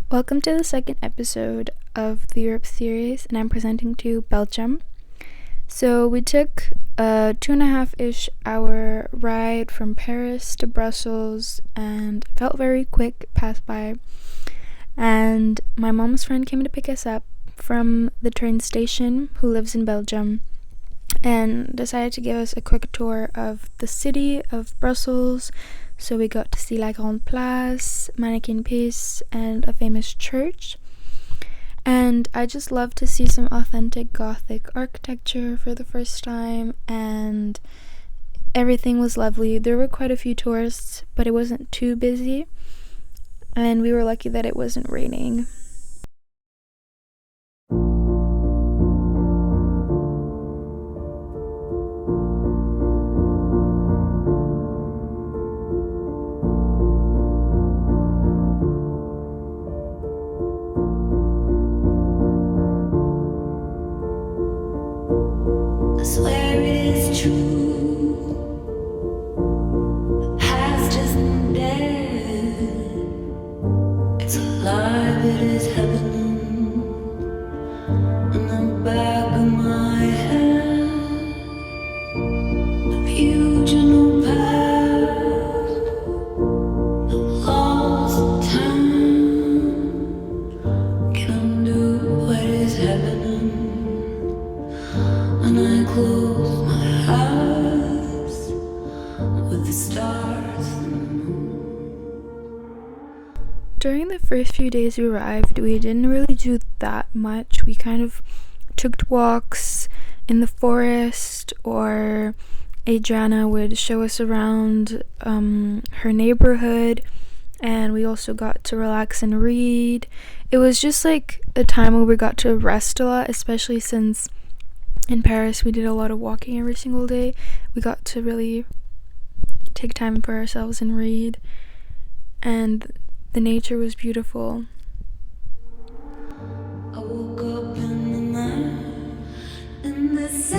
Welcome to the second episode of the Europe series, and I'm presenting to Belgium. So we took a 2.5-ish hour ride from Paris to Brussels, and it felt very quick, passed by. And my mom's friend came to pick us up from the train station, who lives in Belgium, and decided to give us a quick tour of the city of Brussels. So we got to see La Grande Place, Mannequin Peace, and a famous church. And I just love to see some authentic Gothic architecture for the first time, and everything was lovely. There were quite a few tourists, but it wasn't too busy, and we were lucky that it wasn't raining. I swear it is true. The past isn't dead. It's alive, it is happening in the back of my head. The future, no past, the lost time can undo what is happening. And I close my eyes with the stars. During the first few days we arrived, we didn't really do that much. We kind of took walks in the forest, or Adriana would show us around her neighborhood, and we also got to relax and read. It was just like a time where we got to rest a lot, especially since in Paris we did a lot of walking every single day. We got to really take time for ourselves and read, and the nature was beautiful. I woke up in the night in the same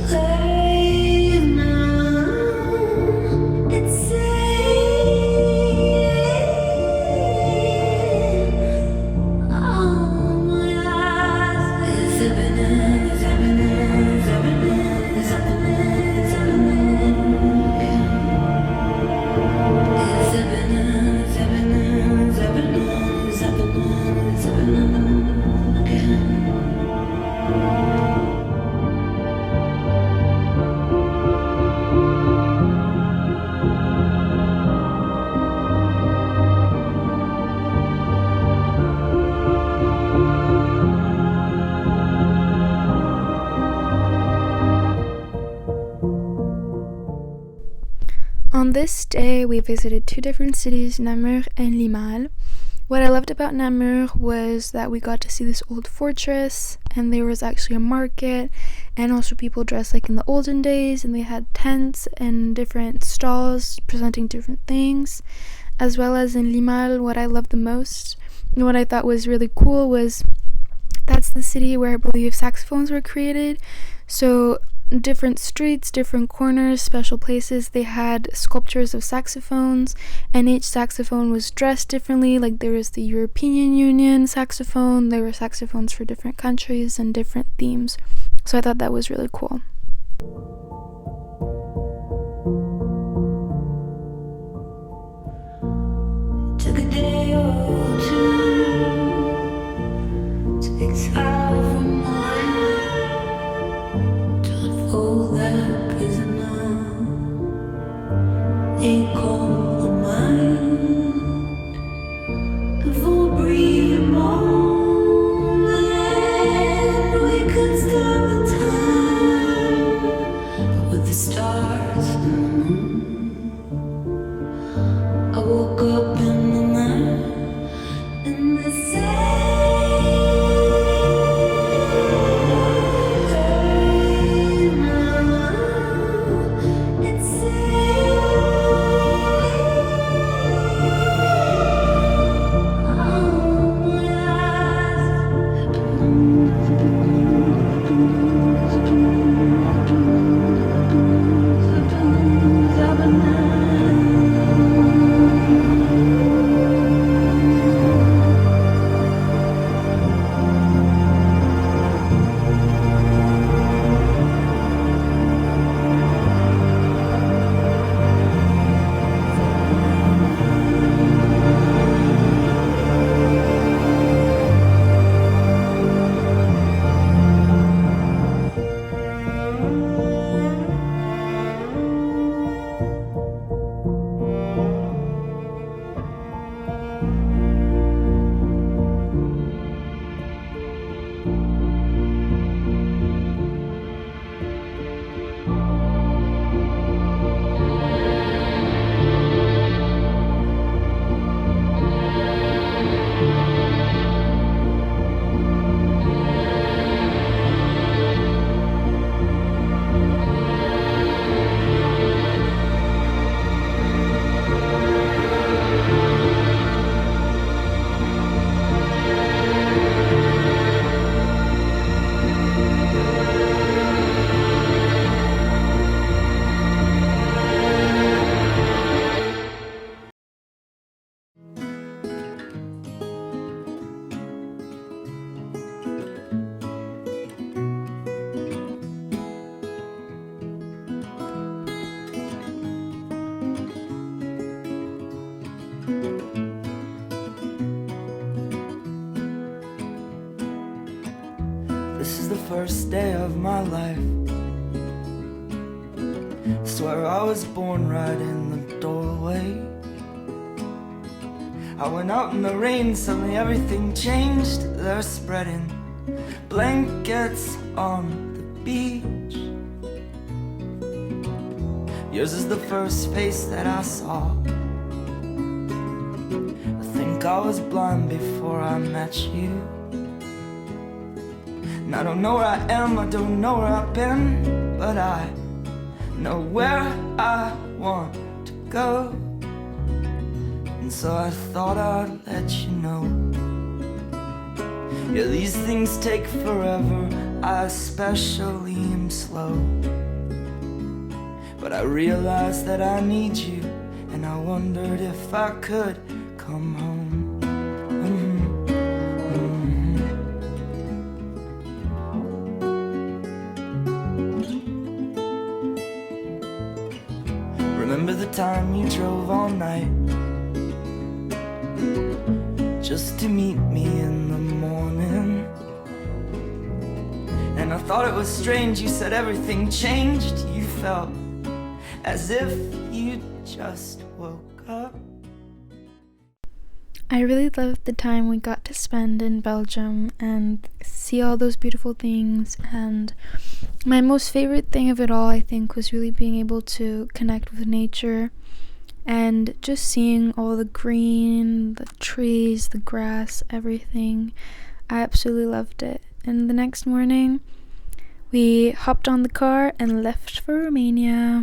place now. It's safe. Oh, my eyes. It's happening, it's happening, it's happening, it's happening, it's happening. It's happening, it's happening, it's happening, it's happening, it's happening again. On this day, we visited two different cities, Namur and Limahl. What I loved about Namur was that we got to see this old fortress, and there was actually a market, and also people dressed like in the olden days, and they had tents and different stalls presenting different things. As well as in Limahl, what I loved the most, and what I thought was really cool, was that's the city where I believe saxophones were created. So different streets, different corners, special places, they had sculptures of saxophones, and each saxophone was dressed differently. Like there was the European Union saxophone, there were saxophones for different countries and different themes. So I thought that was really cool. Took a day or two to exhale from mine, to unfold that prisoner they call the mind. Before breathing more, then we could stop the time. But with the stars and the moon, I woke up in the night in the same first day of my life. Swear I was born right in the doorway. I went out in the rain, suddenly everything changed. They're spreading blankets on the beach. Yours is the first face that I saw. I think I was blind before I met you. And I don't know where I am, I don't know where I've been, but I know where I want to go. And so I thought I'd let you know. Yeah, these things take forever, I especially am slow. But I realized that I need you, and I wondered if I could come home. Remember the time you drove all night just to meet me in the morning? And I thought it was strange, you said everything changed. You felt as if you just woke up. I really loved the time we got to spend in Belgium and see all those beautiful things, and my most favorite thing of it all, I think, was really being able to connect with nature and just seeing all the green, the trees, the grass, everything. I absolutely loved it. And the next morning we hopped on the car and left for Romania.